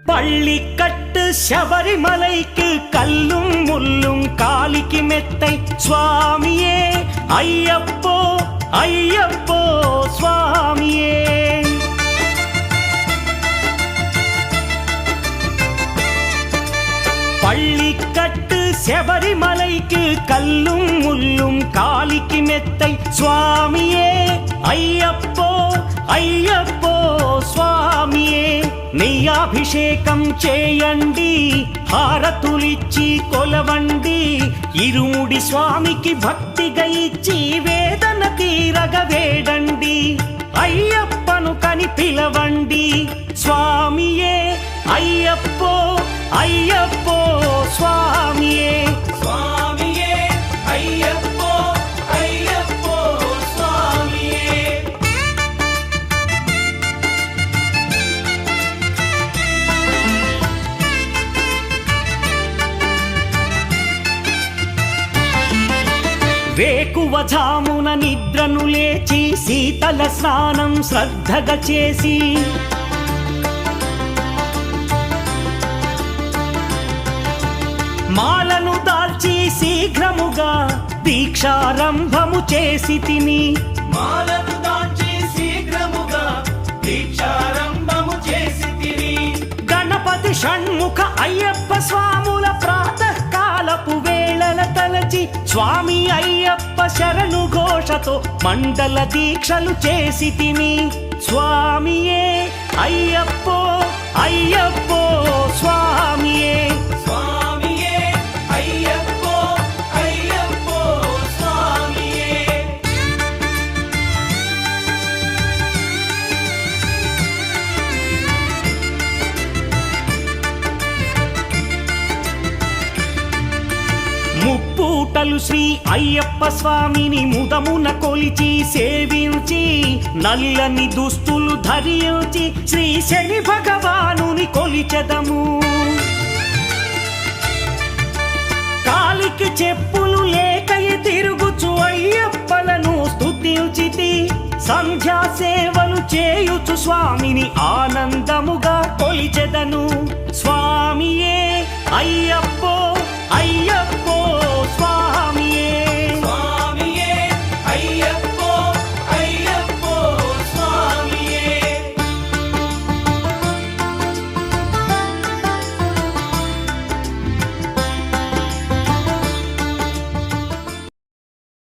பள்ளிக்கட்டு சபரிமலைக்கு கல்லும் முள்ளும் காலிக்கு மெத்தை சுவாமியே ஐயப்போ ஐயப்போ சுவாமியே. பள்ளிக்கட்டு சபரிமலைக்கு கல்லும் முள்ளும் காலிக்கு மெத்தை சுவாமியே ஐயப்போ ஐயப்போ స్వామియే. నెయ్యాభిషేకం చేయండి, హారతులిచ్చి కొలవండి, ఇరుముడి స్వామికి భక్తిగా ఇచ్చి వేదన తీరగ వేడండి. అయ్యప్పను కని పిలవండి స్వామియే అయ్యప్పో అయ్యప్పో స్వామియే. స్వామియే అయ్యప్పో అయ్యప్పో స్వామియే. వేకువజామున నిద్రను లేచి శీతల స్నానం శ్రద్ధగా చేసి మాలను దాల్చి శీఘ్రముగా దీక్షారంభము చేసి తిని. మాలను దాల్చి శీఘ్రముగా దీక్షారంభము చేసి తిని. గణపతి షణ్ముఖ అయ్యప్ప స్వాముల ప్రాతకాలపు వేళల తలచి స్వామి అయ్యప్ప శరణు ఘోషతో మండల దీక్షలు చేసి తిని. స్వామియే అయ్యప్పో అయ్యప్పో స్వామియే. స్వామియే అయ్యప్పో అయ్యప్పో స్వామియే. ముప్పూటలు శ్రీ అయ్యప్ప స్వామిని ముదమున కొలిచి సేవించి నల్లని దుస్తులు ధరించి శ్రీ శని భగవానుని కొలిచెదము. కాలికి చెప్పులు లేకయి తిరుగుచు అయ్యప్పలను స్తుతించితి. సంధ్యా సేవలు చేయుచు స్వామిని ఆనందముగా కొలిచెదను. స్వామియే అయ్యప్పో అయ్యప్ప